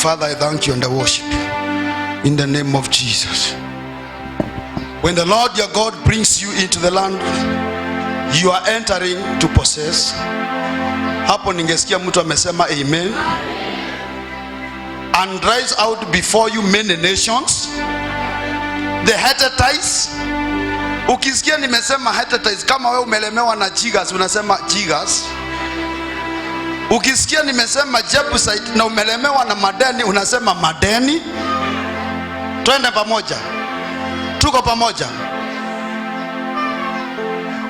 Father, I thank you and I worship you in the name of Jesus. When the Lord your God brings you into the land you are entering to possess, hapo ningesikia mtu amesema amen. And rise out before you many nations, the Hittites. Ukisikia nimesema Hittites, kama wewe umelemewa na Gigas unasema Gigas. Ukisikia nimesema Jebusite na umelemewa na Madeni unasema Madeni. Twende pamoja, tuko pamoja.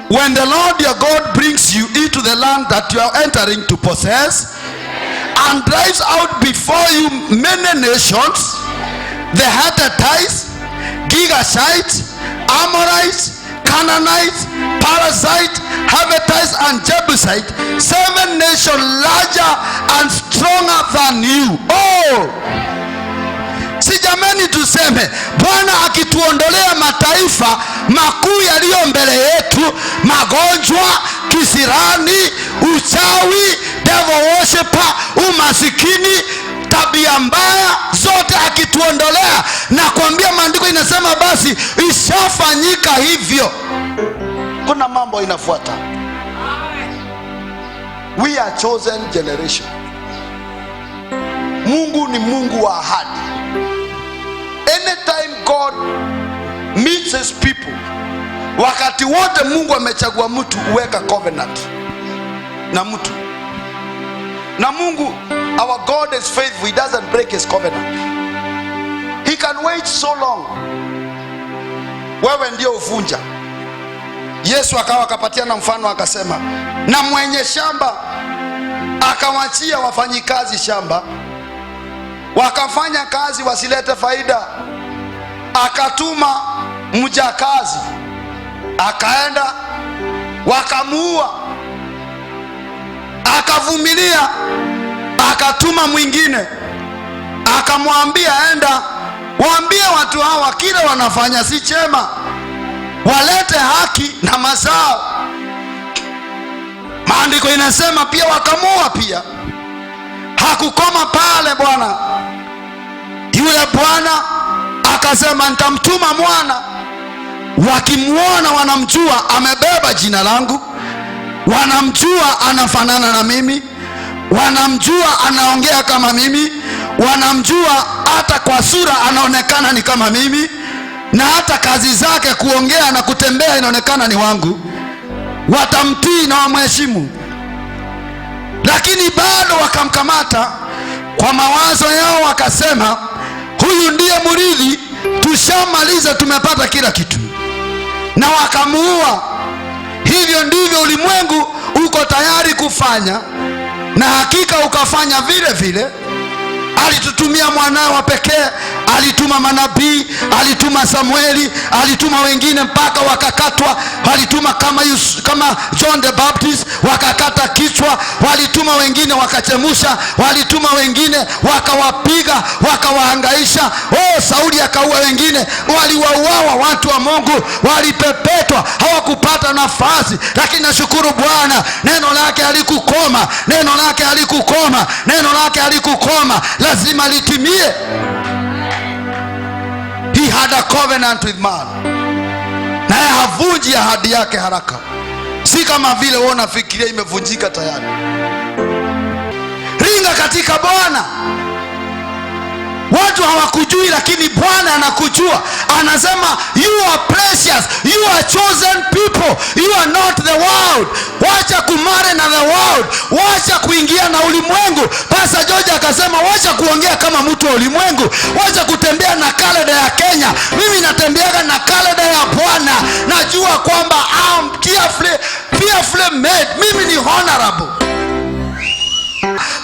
When the Lord your God brings you into the land that you are entering to possess, and drives out before you many nations, the Hittites, Girgashites, Amorites, Canaanites, Perizzites, Hivites and Jebusites, 7 nations larger and stronger than you. Oh, si jamani, tuseme Bwana akituondolea mataifa makuu yaliyo mbele yetu, magonjwa, kisirani, uchawi, devil worshiper, umasikini, tabia mbaya zote akituondolea, na kuambia maandiko inasema basi ishafanyika hivyo. Kuna mambo inafuata. We are chosen generation. Mungu ni Mungu wa ahadi. Anytime God meets his people, wakati wote Mungu amechagua mtu uweka covenant na mtu. Na Mungu, our God is faithful. He doesn't break his covenant. He can wait so long. Wewe ndio uvunja. Yesu akapatia na mfano akasema, na mwenye shamba akawachia wafanyikazi shamba, wakafanya kazi wasilete faida. Akatuma mjakazi, akaenda wakamuua. Akavumilia, akatuma mwingine, akamwambia enda waambie watu hawa kile wanafanya si chema, walete haki na mazao. Maandiko inasema pia wakamuua pia. Hakukoma pale Bwana. Yule bwana akasema nitamtuma mwana, wakimuona wanamjua amebeba jina langu, wanamjua anafanana na mimi, wanamjua anaongea kama mimi, wanamjua hata kwa sura anaonekana ni kama mimi, na hata kazi zake kuongea na kutembea inaonekana ni wangu, watamtii na wamheshimu. Lakini bado wakamkamata kwa mawazo yao, wakasema huyu ndiye mrithi, tushamaliza, tumepata kila kitu, na wakamuua. Hivyo ndivyo ulimwengu uko tayari kufanya, na hakika ukafanya vile vile. Alitutumia mwanawe wa pekee, alituma manabii, alituma Samueli, alituma wengine mpaka wakakatwa, walituma kama John the Baptist wakakata kichwa, walituma wengine wakachemusha, walituma wengine wakawapiga, wakawahangaisha. Sauli akaua wengine, waliwauawa watu wa Mungu, walipepetwa, hawakupata nafasi. Lakini nashukuru Bwana, neno lake halikukoma, neno lake halikukoma, neno lake halikukoma, lazima litimie. He had a covenant with man, na havunji ahadi yake haraka. Si kama vile wewe unafikiria imevunjika tayari. Ringa katika Bwana. Watu hawakujui, lakini Bwana anakujua. Anasema you are precious, you are chosen people, you are not the world. Wacha kumare na the world, wacha kuingia na ulimwengu. Pastor George akasema wacha kuongea kama mtu wa ulimwengu, wacha kutembea na kalenda ya Kenya. Mimi natembeaga na kalenda ya Bwana. Najua kwamba I'm fearfully made. Mimi ni honorable.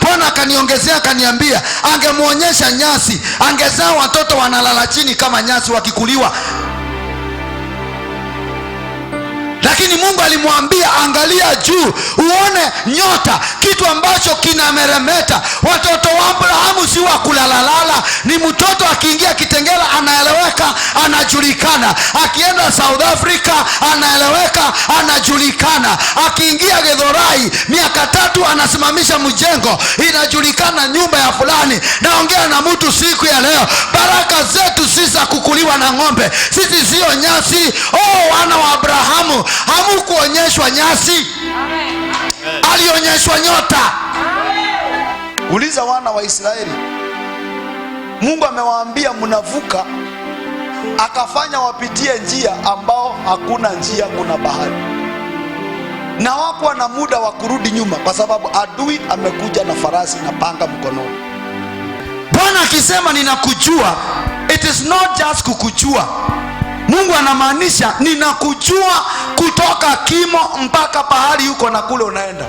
Bwana akaniongezea, akaniambia angemuonyesha nyasi, angezaa watoto wanalala chini kama nyasi wakikuliwa. Lakini Mungu alimwambia angalia juu uone nyota, kitu ambacho kinameremeta. Watoto wa Abrahamu si wa kulalalala, Ni mtoto akiingia Kitengela anaeleweka, anajulikana. Akienda South Africa anaeleweka, anajulikana. Akiingia Githurai miaka 3 anasimamisha mjengo, inajulikana nyumba ya fulani. Naongea na mtu siku ya leo, baraka zetu si za kukuliwa na ng'ombe. Sisi sio nyasi. Wana wa Abrahamu hamukuonyeshwa nyasi, alionyeshwa nyota. Uliza wana wa Israeli, Mungu amewaambia mnavuka, akafanya wapitie njia ambao hakuna njia, kuna bahari, na wako na muda wa kurudi nyuma kwa sababu adui amekuja na farasi na panga mkononi. Bwana akisema ninakujua, it is not just kukujua. Mungu anamaanisha ninakujua kutoka kimo mpaka pahali yuko na kule unaenda.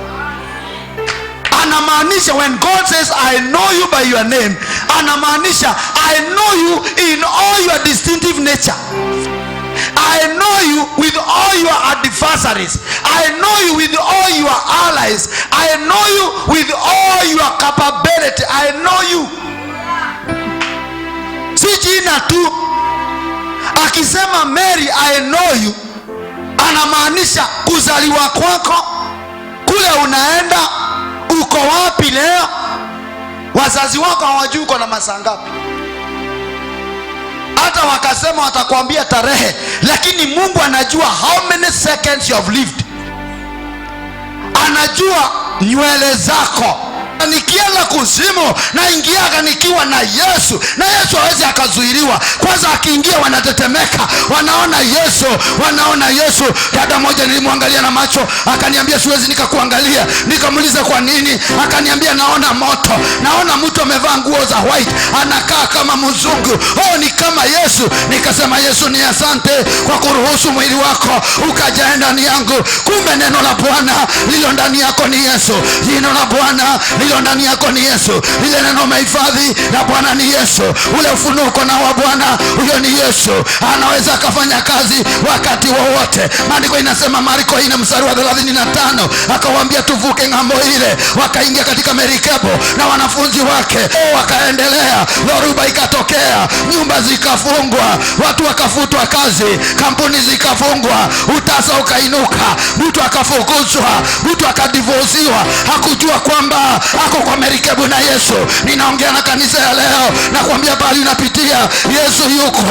Anamaanisha when God says I know you by your name, anamaanisha I know you in all your distinctive nature. I know you with all your adversaries. I know you with all your allies. I know you with all your capability. I know you. Si jina tu. Akisema Mary I know you, anamaanisha kuzaliwa kwako, kule unaenda, uko wapi leo. Wazazi wako hawajui uko na masaa ngapi. Hata wakasema watakwambia tarehe, lakini Mungu anajua how many seconds you have lived. Anajua nywele zako. Nikienda kuzimu na ingiaga nikiwa na Yesu, na Yesu hawezi akazuiliwa. Kwanza akiingia wanatetemeka, wanaona Yesu, wanaona Yesu. Dada moja nilimwangalia na macho, akaniambia siwezi nikakuangalia. Nikamuuliza kwa nini? Akaniambia naona moto, naona mtu amevaa nguo za white, anakaa kama mzungu. Ni kama Yesu. Nikasema Yesu ni asante kwa kuruhusu mwili wako ukaja ndani yangu. Kumbe neno la Bwana lilo ndani yako ni Yesu. Neno la Bwana lilo ndani yako ni Yesu. Ile neno umehifadhi na Bwana ni Yesu. Ule ufunuo uko na wa Bwana, huyo ni Yesu. Anaweza akafanya kazi wakati wowote. Maandiko inasema Marko 4 mstari wa 35, akawaambia tuvuke ng'ambo ile. Wakaingia katika merikebu na wanafunzi wake. Wakaendelea, dhoruba ikatokea, nyumba zikafungwa, watu wakafutwa kazi, kampuni zikafungwa, utasa ukainuka, mtu akafukuzwa, mtu akadivorsiwa. Hakujua kwamba ako kwa merikebu na Yesu. Ninaongea na kanisa ya leo na kuambia bali unapitia, Yesu yuko.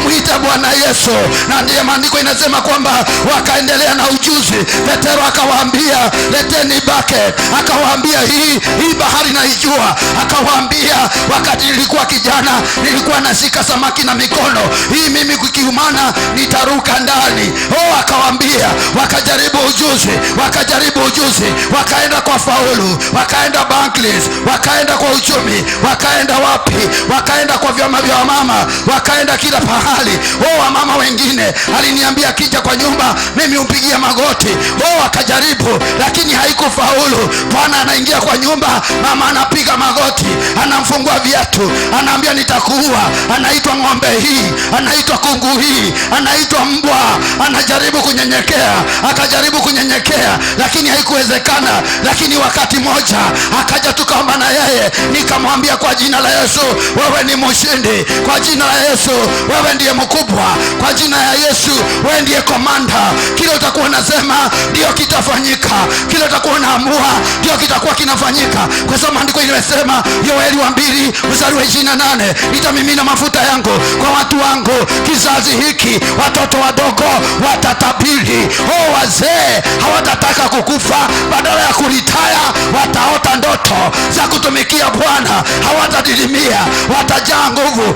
Mwite Bwana Yesu. Na ndiye maandiko inasema kwamba wakaendelea na ujuzi. Petero akawaambia leteni bucket. Akawaambia hii bahari naijua. Akawaambia wakati nilikuwa kijana nilikuwa nashika samaki na mikono hii, mimi kukiumana nitaruka ndani. Akawaambia wakajaribu ujuzi, wakaenda kwa faulu, wakaenda Barclays, wakaenda kwa uchumi, wakaenda wapi, wakaenda kwa vyama vya wamama, wakaenda kila pahali. Wamama wengine aliniambia kija kwa nyumba mimi umpigia magoti. Wakajaribu lakini haikufaulu. Bwana anaingia kwa nyumba, mama anapiga magoti, anamfungua viatu, anaambia nitakuua. Anaitwa ng'ombe hii, anaitwa kungu hii, anaitwa mbwa. Anajaribu kunyenyekea, akajaribu kunyenyekea lakini haikuwezekana. Lakini wakati moja akaja tukaomba na yeye, nikamwambia kwa jina la Yesu wewe ni mshindi, kwa jina la Yesu wewe ndiye mkubwa, kwa jina la Yesu wewe ndiye komanda. Kile utakuwa unasema ndio kitafanyika, kile utakuwa unaamua ndio kitakuwa kinafanyika, kwa sababu maandiko inasema Yoeli 2 mstari wa 28, nitamimina mafuta yangu kwa watu wangu, kizazi hiki watoto wadogo watatabiri. Wazee hawatataka kukufa, badala ya kuritaya wataota ndoto za kutumikia Bwana, hawatadidimia, watajaa nguvu.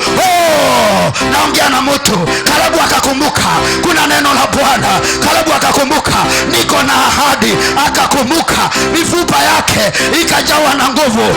Naongea na mtu Kalebu akakumbuka kuna neno la Bwana. Kalebu akakumbuka niko na ahadi, akakumbuka mifupa yake ikajawa na nguvu.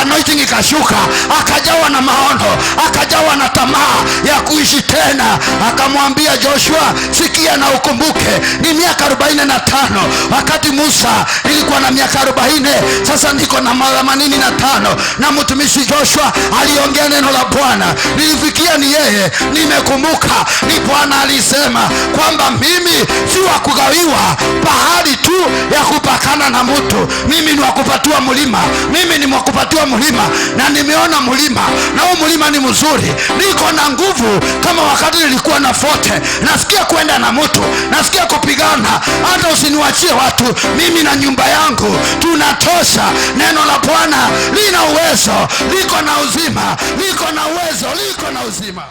Anointing ikashuka, akajawa na maono, akajawa na tamaa ya kuishi tena. Akamwambia Joshua, sikia na ukumbuke ni miaka 45. Wakati Musa nilikuwa na miaka 40, sasa niko na 85. Na mtumishi Joshua aliongea neno la Bwana. nilifikia ni yeye, nimekumbuka ni Bwana alisema kwamba mimi si wa kugawiwa pahali tu ya kupakana na mtu. Mimi ni wa kupatiwa mlima, mimi ni wa kupatiwa mlima, na nimeona mlima, na huu mlima ni mzuri. Niko na nguvu kama wakati nilikuwa na forte. Nasikia kwenda na mtu, nasikia kupigana. Hata usiniwachie watu, mimi na nyumba yangu tunatosha. Neno la Bwana lina uwezo, liko na uzima, liko na uwezo, liko na uzima.